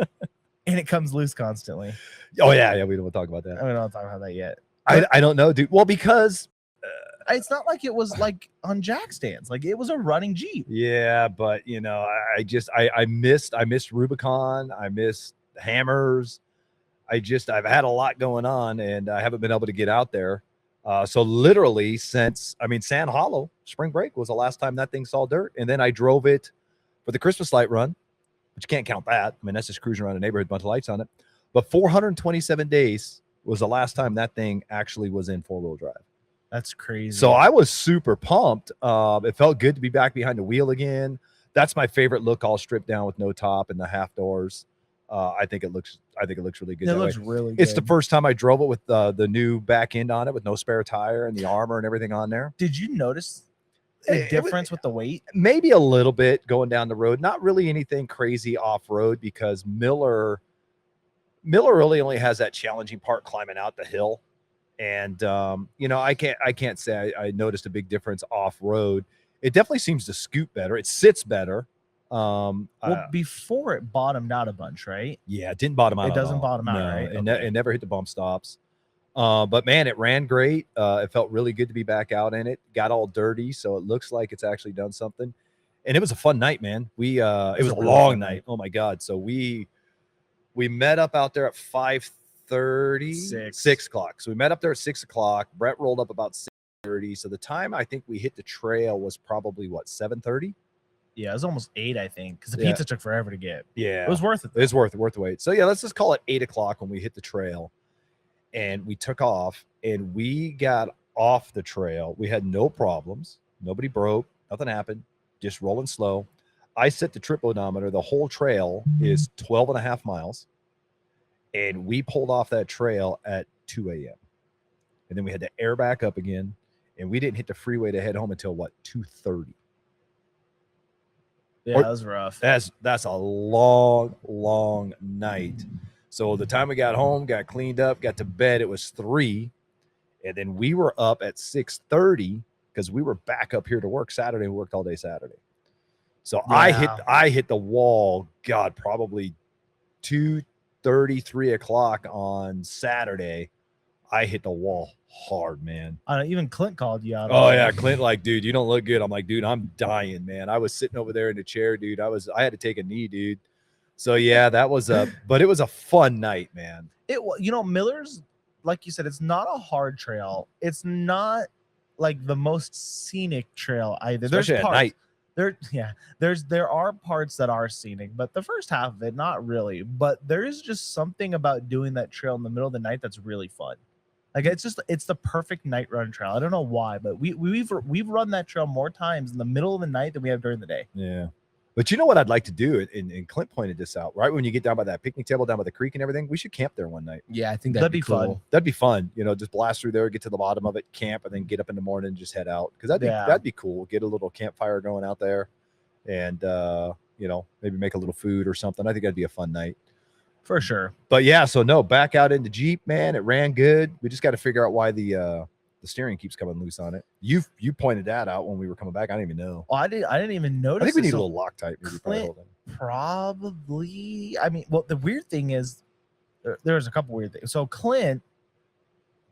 S2: And it comes loose constantly.
S3: Oh yeah, we don't want to talk about that.
S2: I don't want to talk about that yet.
S3: I don't know, dude. Well, because
S2: It's not like it was like on jack stands. Like it was a running Jeep.
S3: yeah, but you know, I missed Rubicon, I missed Hammers. I've had a lot going on, and I haven't been able to get out there. So literally since Sand Hollow spring break was the last time that thing saw dirt, and then I drove it for the Christmas light run, which you can't count that. I mean, that's just cruising around the neighborhood, bunch of lights on it. But 427 days was the last time that thing actually was in 4-wheel drive.
S2: That's crazy.
S3: So I was super pumped. It felt good to be back behind the wheel again. That's my favorite look, all stripped down with no top and the half doors. I think it looks really good.
S2: It
S3: that
S2: looks
S3: way.
S2: really good.
S3: It's the first time I drove it with the new back end on it with no spare tire and the armor and everything on there.
S2: Did you notice a
S3: It was-
S2: difference with the weight?
S3: Maybe a little bit going down the road, not really anything crazy off road, because Miller really only has that challenging part climbing out the hill. And I can't say I noticed a big difference off road. It definitely seems to scoot better. It sits better.
S2: Well, before it bottomed out a bunch, right?
S3: Yeah, it didn't bottom out.
S2: It
S3: at
S2: doesn't
S3: all.
S2: bottom out,
S3: No,
S2: right?
S3: It,
S2: Okay.
S3: it never hit the bump stops. But man, it ran great. It felt really good to be back out in it. Got all dirty, so it looks like it's actually done something. And it was a fun night, man. It was a
S2: really
S3: long
S2: fun
S3: night. Oh my god! So we met up out there at 5:30, 6 o'clock. So we met up there at 6 o'clock. Brett rolled up about 6:30. So the time I think we hit the trail was probably 7:30.
S2: Yeah, it was almost 8, I think, because the
S3: Yeah.
S2: pizza took forever to get.
S3: Yeah,
S2: It was worth it.
S3: It's worth the wait. So yeah, let's just call it 8 o'clock when we hit the trail, and we took off, and we got off the trail. We had no problems. Nobody broke. Nothing happened. Just rolling slow. I set the trip odometer. The whole trail is 12 and a half miles, and we pulled off that trail at 2 a.m. And then we had to air back up again, and we didn't hit the freeway to head home until 2:30.
S2: Yeah,
S3: Or-
S2: that was rough.
S3: That's a long night. So the time we got home, got cleaned up, got to bed, it was 3, and then we were up at 6:30 because we were back up here to work Saturday. We worked all day Saturday. So
S2: Yeah.
S3: I hit the wall. God, probably 2:30, 3 o'clock on Saturday. I hit the wall hard, man.
S2: Even Clint called you out.
S3: Oh
S2: on
S3: yeah,
S2: it.
S3: Clint, like, dude, you don't look good. I'm like, dude, I'm dying, man. I was sitting over there in the chair, dude. I had to take a knee, dude. So yeah, that was but it was a fun night, man.
S2: Miller's, like you said, it's not a hard trail. It's not like the most scenic trail either.
S3: Especially at night.
S2: There are parts that are scenic, but the first half of it, not really. But there is just something about doing that trail in the middle of the night that's really fun. Like it's the perfect night run trail. I don't know why, but we've run that trail more times in the middle of the night than we have during the day.
S3: Yeah. But you know what I'd like to do, and Clint pointed this out, right? When you get down by that picnic table, down by the creek and everything, we should camp there one night.
S1: Yeah, I think
S2: That'd
S1: that'd,
S2: be fun.
S1: cool.
S3: That'd be fun. Just blast through there, get to the bottom of it, camp, and then get up in the morning and just head out. Because that'd be cool. Get a little campfire going out there and maybe make a little food or something. I think that'd be a fun night.
S2: For sure.
S3: But yeah, so no, back out in the Jeep, man. It ran good. We just got to figure out why the steering keeps coming loose on it. You pointed that out when we were coming back. I didn't even know.
S2: Oh, I didn't even notice.
S3: I think we need
S2: this.
S3: a little Loctite. Maybe
S2: Clint, probably. I mean, well, the weird thing is there's a couple weird things. So Clint,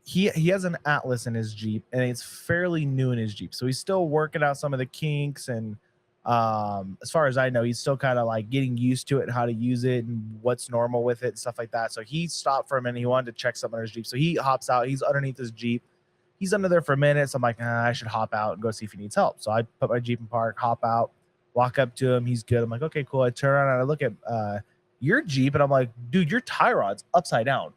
S2: he has an Atlas in his Jeep, and it's fairly new in his Jeep. So he's still working out some of the kinks, and as far as I know, he's still kind of like getting used to it and how to use it and what's normal with it and stuff like that. So he stopped for a minute. He wanted to check something on his Jeep. So he hops out. He's underneath his Jeep. He's under there for a minute. So I'm like, I should hop out and go see if he needs help. So I put my Jeep in park, hop out, walk up to him. He's good. I'm like, okay, cool. I turn around and I look at your Jeep, and I'm like, dude, your tie rod's upside down.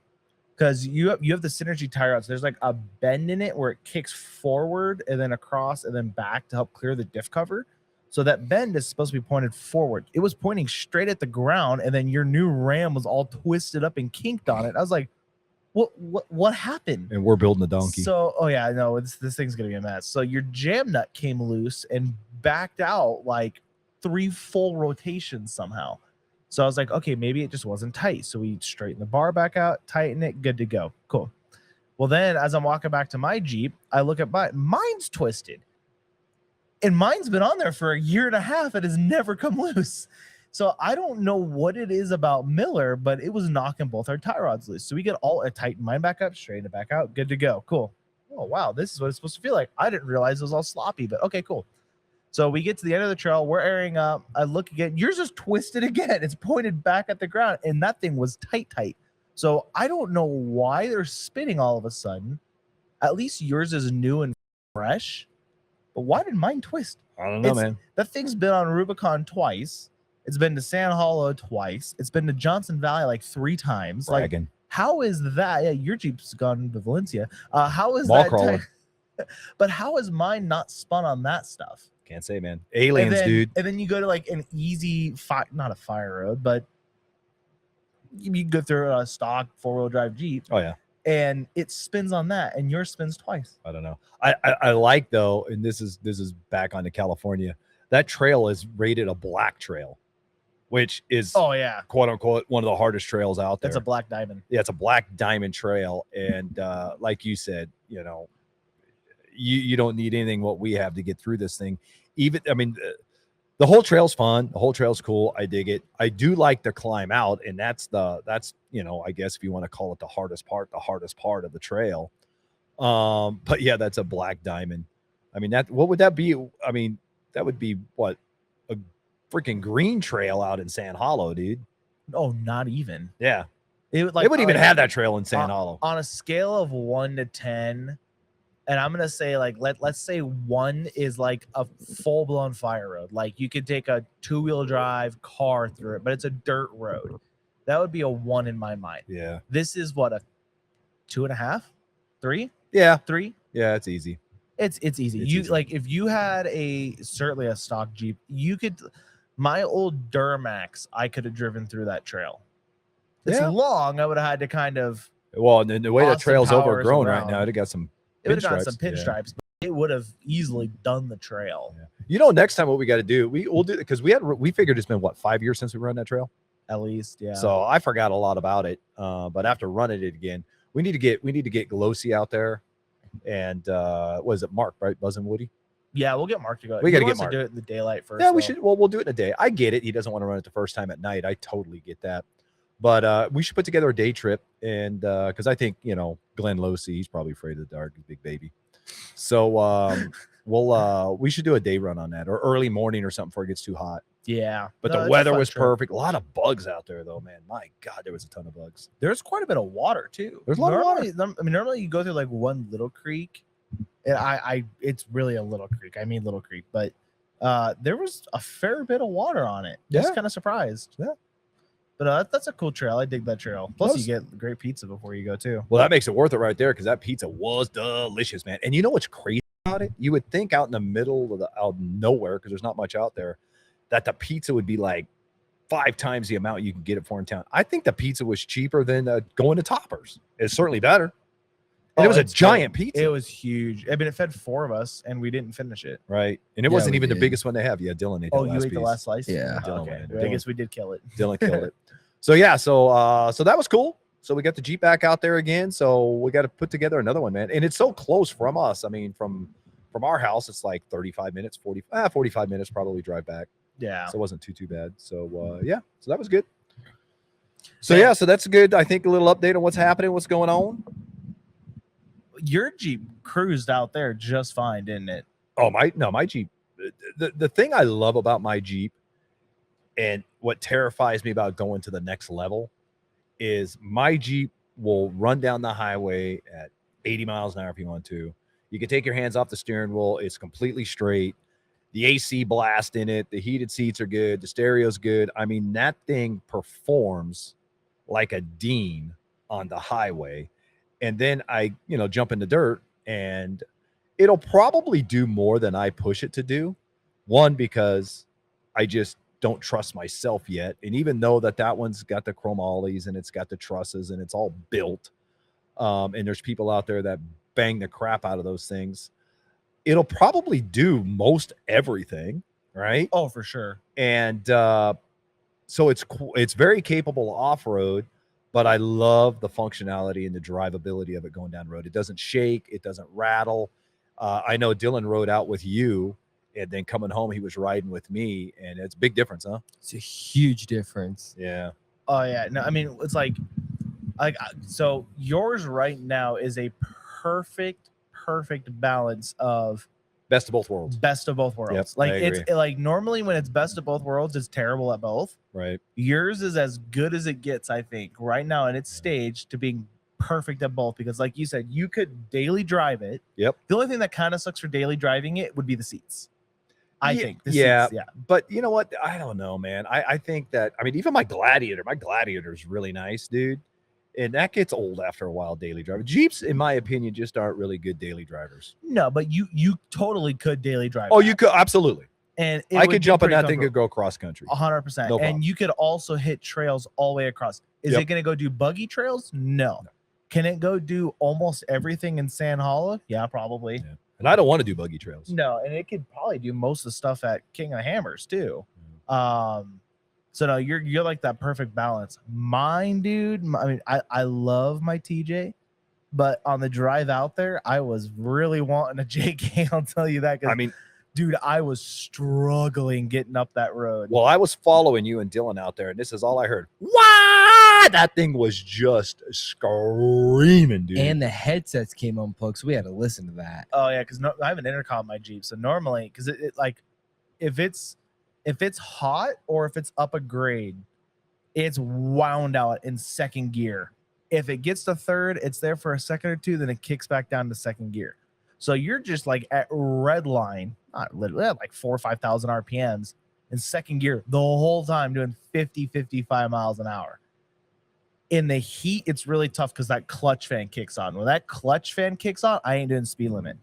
S2: Because you have the Synergy tie rods. There's like a bend in it where it kicks forward and then across and then back to help clear the diff cover. So that bend is supposed to be pointed forward. It was pointing straight at the ground, and then your new Ram was all twisted up and kinked on it. I was like, what happened?
S3: And we're building a donkey.
S2: So, this thing's gonna be a mess. So your jam nut came loose and backed out like 3 full rotations somehow. So I was like, okay, maybe it just wasn't tight. So we straighten the bar back out, tighten it, good to go. Cool. Well, then as I'm walking back to my Jeep, I look at mine's twisted. And mine's been on there for a year and a half. It has never come loose. So I don't know what it is about Miller, but it was knocking both our tie rods loose. So we get all tighten mine back up, straighten it back out, good to go. Cool. Oh, wow. This is what it's supposed to feel like. I didn't realize it was all sloppy, but okay, cool. So we get to the end of the trail. We're airing up. I look again. Yours is twisted again. It's pointed back at the ground, and that thing was tight. So I don't know why they're spinning all of a sudden. At least yours is new and fresh. But why did mine twist?
S3: I don't know, man.
S2: That thing's been on Rubicon twice. It's been to San Hollow twice. It's been to Johnson Valley like 3 times.
S3: Bragging.
S2: Like, how is that? Yeah, your Jeep's gone to Valencia. How is
S3: Mall
S2: that?
S3: crawler.
S2: But how is mine not spun on that stuff?
S3: Can't say, man. Aliens, dude.
S2: And then you go to like an easy, not a fire road, but you can go through a stock 4-wheel drive Jeep.
S3: Oh yeah.
S2: And it spins on that, and yours spins twice.
S3: I don't know. I like though, and this is back onto California. That trail is rated a black trail, which is quote unquote one of the hardest trails out there.
S2: That's a black diamond.
S3: Yeah, it's a black diamond trail, and like you said, you don't need anything what we have to get through this thing. Even the whole trail's fun. The whole trail's cool. I dig it. I do like the climb out, and that's I guess if you want to call it the hardest part of the trail. But yeah, that's a black diamond. I mean, what would that be? I mean, that would be what, a freaking green trail out in San Hollow, dude.
S2: Oh, not even.
S3: Yeah.
S2: It would
S3: they wouldn't even have that trail in San Hollow.
S2: On a scale of 1 to 10, and I'm gonna say like let's say 1 is like a full-blown fire road. Like you could take a 2-wheel drive car through it, but it's a dirt road. That would be a 1 in my mind.
S3: Yeah.
S2: This is what, a 2.5, 3?
S3: Yeah.
S2: 3?
S3: Yeah, it's easy.
S2: It's easy. Like if you had certainly a stock Jeep, you could. My old Duramax, I could have driven through that trail. It's long. I would have had to kind of.
S3: Well, and the way that trail's
S2: Powers
S3: overgrown
S2: around.
S3: right now, it got some.
S2: It would have got some pinstripes, but it would have easily done the trail.
S3: Yeah. Next time what we got to do, we'll do it because we figured it's been what, 5 years since we run that trail.
S2: At least, yeah.
S3: So I forgot a lot about it, but after running it again, we need to get Glossy out there, and was it Mark, right? Buzz and Woody.
S2: Yeah, we'll get Mark to go.
S3: We got to get
S2: Mark
S3: Mark.
S2: to do it in the daylight first.
S3: Yeah, we should. Well, we'll do it in a day. I get it. He doesn't want to run it the first time at night. I totally get that. But we should put together a day trip, and because I think Glenn Losey, he's probably afraid of the dark, he's a big baby. So we should do a day run on that, or early morning or something before it gets too hot.
S2: Yeah,
S3: But
S2: no,
S3: the
S2: it's a
S3: weather
S2: fun
S3: was
S2: trip.
S3: perfect. A lot of bugs out there, though, man. My God, there was a ton of bugs.
S2: There's quite a bit of water too.
S3: There's a lot of water.
S2: Normally you go through like one little creek, and it's really a little creek. I mean little creek, but there was a fair bit of water on it.
S3: Yeah.
S2: Just kind of surprised.
S3: Yeah.
S2: But that's a cool trail. I dig that trail. Plus, you get great pizza before you go too.
S3: Well, that makes it worth it right there, because that pizza was delicious, man. And you know what's crazy about it? You would think out in the middle of out of nowhere, because there's not much out there, that the pizza would be like 5 times the amount you can get it for in town. I think the pizza was cheaper than going to Toppers. It's certainly better. And it was a
S2: it's
S3: giant
S2: great.
S3: pizza.
S2: It was huge. I mean, it fed 4 of us, and we didn't finish it.
S3: Right. And it
S1: Yeah,
S3: wasn't
S1: we
S3: even the
S1: did.
S3: biggest one they have. Yeah, Dylan ate
S2: Oh,
S3: the
S2: you
S3: last
S2: ate the
S3: piece.
S2: last slice?
S1: Yeah.
S3: Dylan
S2: Okay.
S3: went.
S2: I guess we did kill it.
S3: Dylan killed it. So yeah, so that was cool. So we got the Jeep back out there again. So we got to put together another one, man. And it's so close from us. I mean, from our house, it's like 35 minutes, 45 minutes probably drive back.
S2: Yeah.
S3: So it wasn't too bad. So yeah, so that was good. So yeah, so that's good. I think a little update on what's happening, what's going on.
S2: Your Jeep cruised out there just fine, didn't it?
S3: Oh, my Jeep. The thing I love about my Jeep, and what terrifies me about going to the next level, is my Jeep will run down the highway at 80 miles an hour if you want to. You can take your hands off the steering wheel. It's completely straight. The AC blast in it. The heated seats are good. The stereo's good. I mean, that thing performs like a Dean on the highway. And then I, jump in the dirt, and it'll probably do more than I push it to do. One, because I just don't trust myself yet. And even though that one's got the chrome ollies and it's got the trusses and it's all built, and there's people out there that bang the crap out of those things, it'll probably do most everything, right?
S2: Oh, for sure.
S3: And so it's very capable off-road, but I love the functionality and the drivability of it going down the road. It doesn't shake. It doesn't rattle. I know Dylan rode out with you, and then coming home, he was riding with me, and it's a big difference, huh?
S1: It's a huge difference.
S3: Yeah.
S2: Oh yeah. No, I mean it's like so yours right now is a perfect balance of
S3: Best of both worlds.
S2: best of both worlds.
S3: Yep,
S2: like
S3: I
S2: it's
S3: agree.
S2: like normally when it's best of both worlds, it's terrible at both.
S3: Right.
S2: Yours is as good as it gets, I think, right now in its stage to being perfect at both, because like you said, you could daily drive it.
S3: Yep.
S2: The only thing that kind of sucks for daily driving it would be the seats. I
S3: Ye-
S2: think. The
S3: yeah.
S2: Seats, yeah.
S3: But you know what? I don't know, man. I think that, even my Gladiator is really nice, dude. And that gets old after a while, daily driver. Jeeps, in my opinion, just aren't really good daily drivers.
S2: No, but you totally could daily drive.
S3: Oh,
S2: that.
S3: you could, absolutely.
S2: And it
S3: I
S2: would
S3: could
S2: be
S3: jump in
S2: pretty
S3: that thing and
S2: comfortable.
S3: go cross country.
S2: 100%.
S3: No problem.
S2: And you could also hit trails all the way across. Is
S3: Yep.
S2: it going to go do buggy trails? No. Can it go do almost everything in Sand Hollow? Yeah, probably.
S3: Yeah. And I don't want to do buggy trails.
S2: No, and it could probably do most of the stuff at King of the Hammers too. So no, you're like that perfect balance. Mine, dude. I love my TJ, but on the drive out there, I was really wanting a JK. I'll tell you that. 'Cause, dude, I was struggling getting up that road.
S3: Well, I was following you and Dylan out there, and this is all I heard. Wow! That thing was just screaming, dude.
S1: And the headsets came unplugged, so we had to listen to that.
S2: Oh yeah, because I have an intercom in my Jeep, so normally, because it like, if it's hot or if it's up a grade, it's wound out in second gear. If it gets to third, it's there for a second or two, then it kicks back down to second gear. So you're just like at red line, not literally, like 4,000 or 5,000 RPMs in second gear the whole time, doing 50, 55 miles an hour. In the heat, it's really tough because that clutch fan kicks on. When that clutch fan kicks on, I ain't doing speed limit.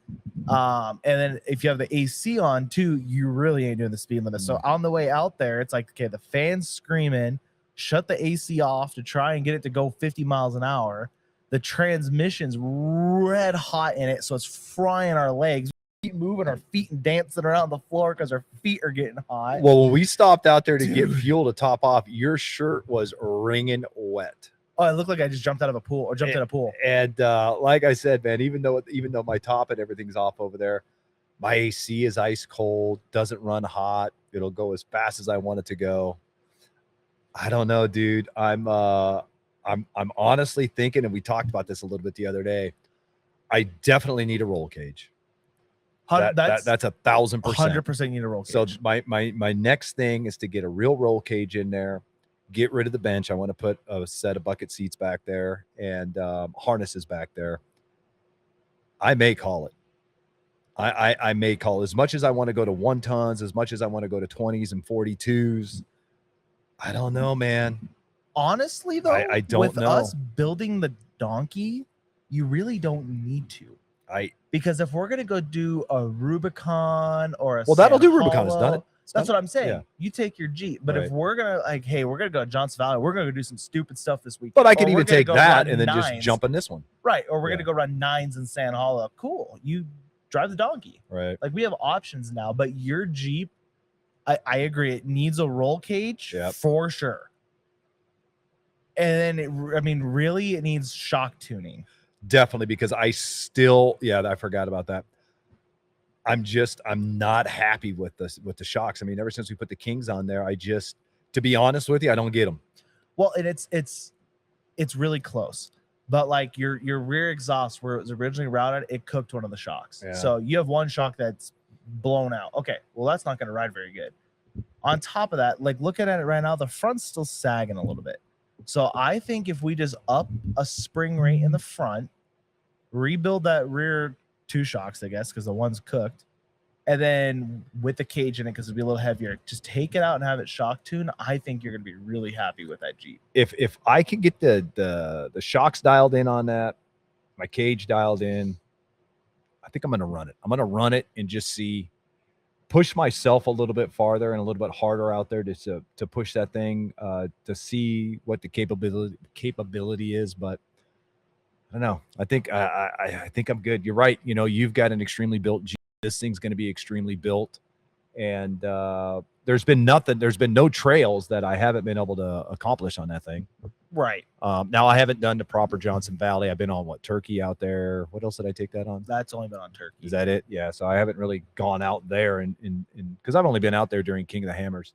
S2: And then if you have the AC on too, you really ain't doing the speed limit. So on the way out there, it's like, okay, the fan's screaming, shut the AC off to try and get it to go 50 miles an hour. The transmission's red hot in it, so it's frying our legs. We keep moving our feet and dancing around the floor because our feet are getting hot.
S3: Well, when we stopped out there to get fuel to top off, your shirt was wringing wet.
S2: Oh, it looked like I just jumped out of a pool or jumped in a pool.
S3: And like I said, man, even though my top and everything's off over there, my AC is ice cold, doesn't run hot. It'll go as fast as I want it to go. I don't know, dude. I'm honestly thinking, and we talked about this a little bit the other day. I definitely need a roll cage. That's 1,000%.
S2: 100% need a roll cage.
S3: So my next thing is to get a real roll cage in there, get rid of the bench. I want to put a set of bucket seats back there and harnesses back there. I may call it. I may call it. As much as I want to go to 1 tons, as much as I want to go to 20s and 42s. I don't know, man.
S2: Honestly, though,
S3: I don't
S2: with
S3: know.
S2: us building the donkey, you really don't need to. Because if we're gonna go do a Rubicon or a
S3: that'll do
S2: San
S3: Rubicon. It's done
S2: Paulo,
S3: it.
S2: That's what I'm saying.
S3: Yeah.
S2: You take your Jeep, but
S3: Right.
S2: if we're gonna like, hey, we're gonna go to Johnson Valley, we're gonna go do some stupid stuff this week.
S3: But I could even take that and then just jump in this one.
S2: Right, or we're
S3: Yeah.
S2: gonna go run 9s in San Hollow. Cool, you drive the donkey.
S3: Right.
S2: Like we have options now, but your Jeep, I agree, it needs a roll cage
S3: Yep.
S2: for sure. And then really, it needs shock tuning.
S3: Definitely, because I forgot about that. I'm not happy with the shocks. I mean, ever since we put the Kings on there, to be honest with you, I don't get them.
S2: Well, and it's really close. But like your rear exhaust, where it was originally routed, it cooked one of the shocks.
S3: Yeah.
S2: So you have one shock that's blown out. Okay, well that's not going to ride very good. On top of that, like looking at it right now, the front's still sagging a little bit. So I think if we just up a spring rate in the front, rebuild that rear 2 shocks, I guess, because the one's cooked, and then with the cage in it, because it'll be a little heavier, just take it out and have it shock tuned. I think you're gonna be really happy with that Jeep.
S3: If I can get the shocks dialed in on that, my cage dialed in, I think I'm gonna run it. I'm gonna run it and just push myself a little bit farther and a little bit harder out there to push that thing to see what the capability is. But I don't know. I think I think I'm good. You're right. You know, you've got an extremely built Jeep. This thing's going to be extremely built, and there's been no trails that I haven't been able to accomplish on that thing.
S2: Right.
S3: Now I haven't done the proper Johnson Valley. I've been on Turkey out there. What else did I take that on?
S2: That's only been on Turkey.
S3: Is that it? Yeah. So I haven't really gone out there and because I've only been out there during King of the Hammers,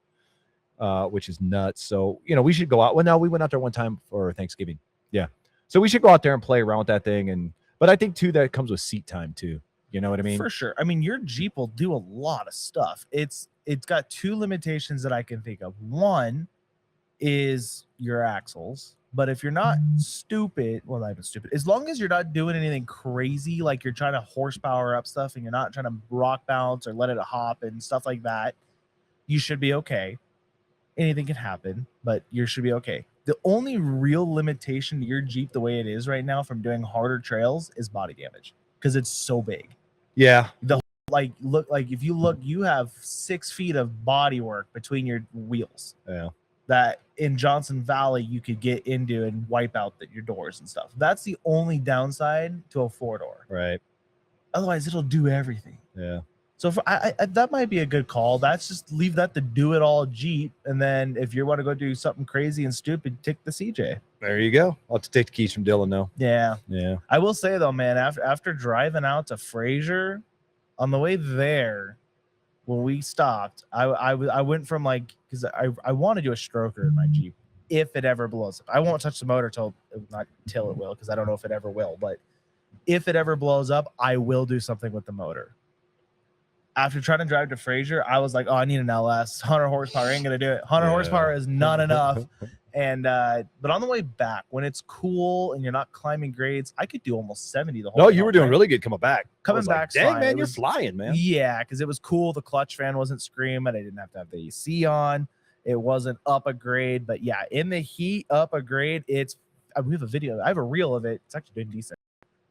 S3: which is nuts. So, you know, we should go out. Well, no, we went out there one time for Thanksgiving. Yeah. So we should go out there and play around with that thing. But I think too, that comes with seat time too. You know what I mean?
S2: For sure. I mean, your Jeep will do a lot of stuff. It's got 2 limitations that I can think of. One is your axles. But if you're not stupid, well, not even stupid, as long as you're not doing anything crazy, like you're trying to horsepower up stuff and you're not trying to rock bounce or let it hop and stuff like that, you should be okay. Anything can happen, but you should be okay. The only real limitation to your Jeep, the way it is right now, from doing harder trails is body damage because it's so big.
S3: Yeah.
S2: If you look, you have 6 feet of body work between your wheels.
S3: Yeah.
S2: That in Johnson Valley you could get into and wipe out your doors and stuff. That's the only downside to a 4-door.
S3: Right.
S2: Otherwise, it'll do everything.
S3: Yeah.
S2: So that might be a good call. That's just leave that to do it all Jeep, and then if you want to go do something crazy and stupid, take the CJ.
S3: There you go. I'll have to take the keys from Dylan though.
S2: Yeah.
S3: Yeah.
S2: I will say though, man, after driving out to Fraser, on the way there, when we stopped, I went from because I want to do a stroker in my Jeep if it ever blows up. I won't touch the motor till it will, because I don't know if it ever will. But if it ever blows up, I will do something with the motor. After trying to drive to Fraser, I was like, oh, I need an LS. 100 horsepower ain't gonna do it. 100 horsepower is not enough. And but on the way back, when it's cool and you're not climbing grades, I could do almost 70 the whole
S3: No,
S2: way
S3: you were
S2: home,
S3: doing
S2: right?
S3: really good coming back.
S2: Coming back,
S3: dang
S2: fine.
S3: man,
S2: It
S3: you're
S2: was-
S3: flying, man.
S2: Yeah, because it was cool. The clutch fan wasn't screaming. I didn't have to have the AC on. It wasn't up a grade. But yeah, in the heat, up a grade, we have a video. I have a reel of it. It's actually doing decent.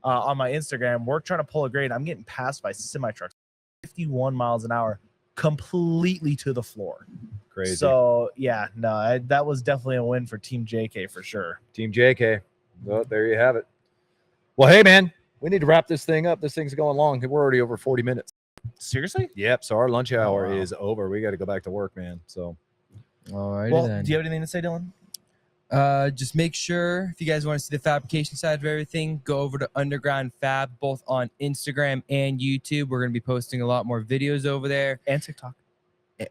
S2: On my Instagram, we're trying to pull a grade. I'm getting passed by semi trucks, 51 miles an hour, completely to the floor.
S3: Crazy.
S2: So yeah, no, that was definitely a win for Team JK for sure.
S3: Team JK. Well, there you have it. Well, hey man, we need to wrap this thing up. This thing's going long. We're already over 40 minutes.
S2: Seriously?
S3: Yep. So our lunch hour
S2: wow.
S3: is over. We got to go back to work, man. So
S1: All right.
S2: Well,
S1: then.
S2: do you have anything to say, Dylan?
S1: Just make sure if you guys want to see the fabrication side of everything, go over to Underground Fab, both on Instagram and YouTube. We're going to be posting a lot more videos over there.
S2: And TikTok.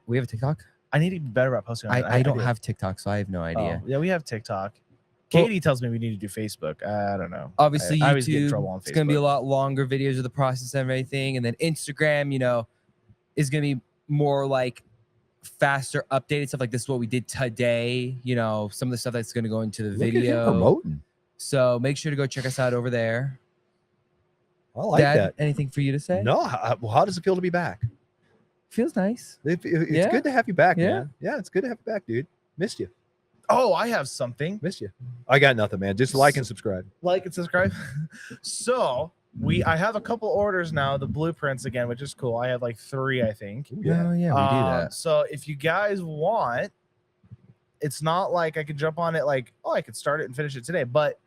S1: We have a TikTok?
S2: I need to be better about posting on it.
S1: I don't
S2: do.
S1: have TikTok, so I have no idea.
S2: Oh, yeah, we have TikTok.
S1: Well-
S2: Katie tells me we need to do Facebook. I don't know.
S1: Obviously,
S2: I always get in
S1: YouTube,
S2: trouble on
S1: it's going to be a
S2: Facebook.
S1: lot longer videos of the process and everything. And then Instagram, is going to be more like faster updated stuff. Like this is what we did today. Some of the stuff that's going to go into the
S3: Look at him
S1: video.
S3: promoting.
S1: So make sure to go check us out over there.
S3: I like
S1: Dad,
S3: that.
S1: anything for you to say?
S3: No, how does it feel to be back?
S1: Feels nice.
S3: It's
S1: Yeah.
S3: good to have you back,
S1: Yeah.
S3: man. Yeah, it's good to have you back, dude. Missed you.
S2: Oh, I have something.
S3: Missed you. I got nothing, man. Just like and subscribe.
S2: Like and subscribe. So I have a couple orders now. The blueprints again, which is cool. I have like 3, I think.
S3: Ooh,
S1: Yeah, we do that.
S2: So if you guys want, it's not like I could jump on it like, oh, I could start it and finish it today, but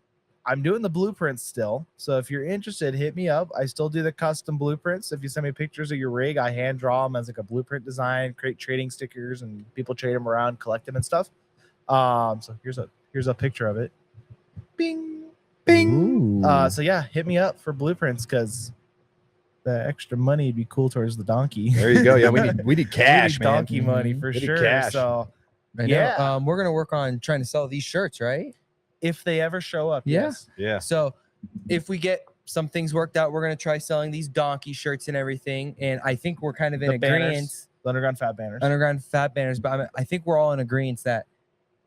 S2: I'm doing the blueprints still. So if you're interested, hit me up. I still do the custom blueprints. If you send me pictures of your rig, I hand draw them as like a blueprint design, create trading stickers, and people trade them around, collect them and stuff. So here's a picture of it. Bing, bing.
S1: Ooh.
S2: So yeah, hit me up for blueprints because the extra money would be cool towards the donkey.
S3: There you go. Yeah, we need
S2: We
S3: cash,
S2: need
S3: man.
S2: donkey money for
S3: We need
S2: sure.
S3: cash.
S2: So
S1: I know.
S2: yeah.
S1: We're going to work on trying to sell these shirts, right?
S2: if they ever show up,
S1: Yeah.
S2: yes.
S3: Yeah.
S1: So if we get some things worked out, we're going to try selling these donkey shirts and everything. And I think we're kind of in
S2: The banners.
S1: agreement.
S2: The Underground Fat banners.
S1: Underground Fat banners, but I think we're all in agreement that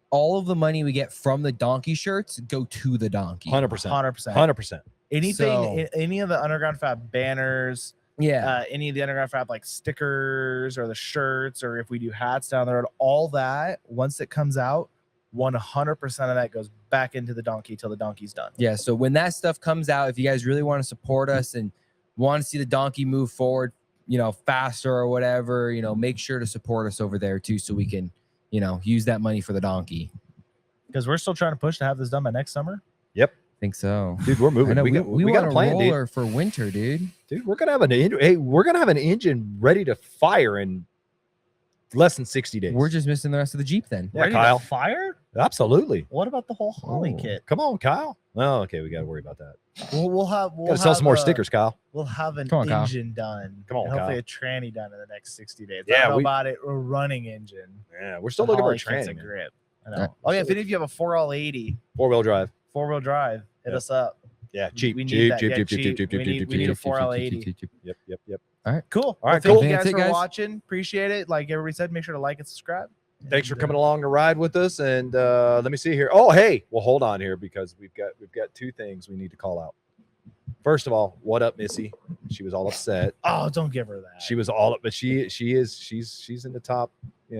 S1: all of the money we get from the donkey shirts go to the donkey.
S3: 100%.
S2: 100%.
S3: 100%.
S2: Anything,
S1: So-
S2: any of the Underground Fat banners,
S1: Yeah.
S2: any of the Underground Fat like stickers or the shirts, or if we do hats down the road, all that, once it comes out, 100% of that goes back into the donkey till the donkey's done.
S1: Yeah. So when that stuff comes out, if you guys really want to support us and want to see the donkey move forward, faster or whatever, make sure to support us over there too, so we can, use that money for the donkey.
S2: Because we're still trying to push to have this done by next summer.
S1: I think so.
S3: Dude, we're
S1: I
S3: moving.
S1: know,
S3: We got
S1: want
S3: a plan, dude.
S1: roller for winter, dude.
S3: Dude, we're gonna have an engine ready to fire in less than 60 days.
S1: We're just missing the rest of the Jeep then.
S3: Yeah,
S2: Ready
S3: Kyle.
S2: to fire?
S3: Absolutely.
S2: What about the whole Holly
S1: Oh.
S2: kit?
S3: Come on, Kyle. Oh, okay, we gotta worry about that.
S2: We'll have
S3: Gotta sell some more stickers, Kyle.
S2: We'll have an
S1: Come on, Kyle.
S2: engine done.
S3: Come on,
S2: and hopefully
S3: Kyle.
S2: a tranny done in the next 60 days.
S3: Yeah,
S2: I don't know
S3: we-
S2: about it. A running engine.
S3: Yeah, we're still
S2: The
S3: looking for a
S2: Holly kit's
S3: tranny. man.
S2: grip. I know.
S1: Yeah.
S2: Oh yeah, if any of you have a 4L80
S3: 4-wheel drive.
S2: 4-wheel drive, hit
S3: Yeah.
S2: us up.
S3: Yeah, cheap,
S2: We need
S3: cheap,
S2: that.
S3: cheap,
S2: Yeah,
S3: cheap,
S2: cheap.
S3: cheap, cheap,
S2: We
S3: cheap,
S2: need-
S3: cheap,
S2: we need a
S3: cheap.
S2: 4L80.
S3: Yep, yep, yep.
S2: Cool.
S3: All
S2: Well,
S3: right,
S2: thank
S3: cool.
S2: you
S1: That's
S2: guys
S1: it,
S2: for
S1: guys.
S2: watching. Appreciate it. Like everybody said, make sure to like and subscribe.
S3: Thanks for
S2: And,
S3: coming along to ride with us. And let me see here. Oh, hey, well, hold on here because we've got 2 things we need to call out. First of all, what up, Missy? She was all upset.
S2: Oh, don't give her that.
S3: She was all up, but she's in the top.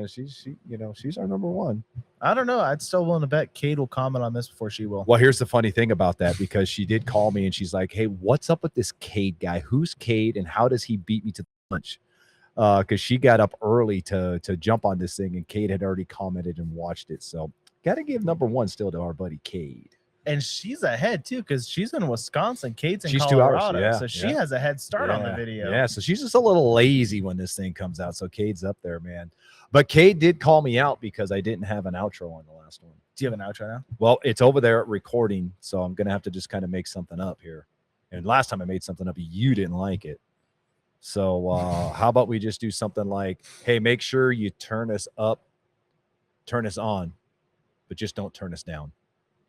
S3: She's our number one.
S2: I don't know. I'd still willing to bet Kate will comment on this before she will.
S3: Well, here's the funny thing about that, because she did call me and she's like, "Hey, what's up with this Cade guy? Who's Cade and how does he beat me to the punch?" Because she got up early to jump on this thing, and Cade had already commented and watched it. So, got to give number one still to our buddy Cade.
S2: And she's ahead too, because she's in Wisconsin. Kate's in
S3: She's 2 hours,
S2: Colorado,
S3: yeah,
S2: so she
S3: yeah.
S2: has a head start on the
S3: Yeah,
S2: video.
S3: Yeah, so she's just a little lazy when this thing comes out. So Cade's up there, man. But Cade did call me out because I didn't have an outro on the last one.
S2: Do you have an outro now?
S3: Well, it's over there at recording, so I'm gonna have to just kind of make something up here. And last time I made something up, you didn't like it. So how about we just do something like, "Hey, make sure you turn us up, turn us on, but just don't turn us down."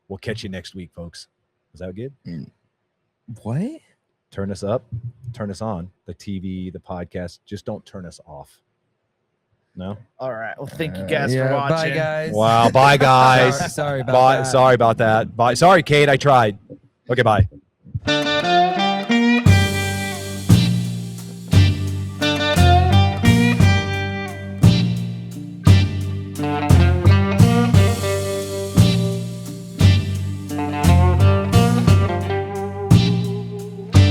S3: We'll catch you next week, folks. Is that good?
S1: What?
S3: Turn us up, turn us on, the TV, the podcast. Just don't turn us off. No?
S2: All right. Well, thank you guys for
S1: Bye,
S2: watching.
S1: guys.
S3: Wow. Bye, guys.
S1: Sorry about
S3: Bye.
S1: that.
S3: Sorry about that. Bye. Sorry, Kate. I tried. Okay, bye.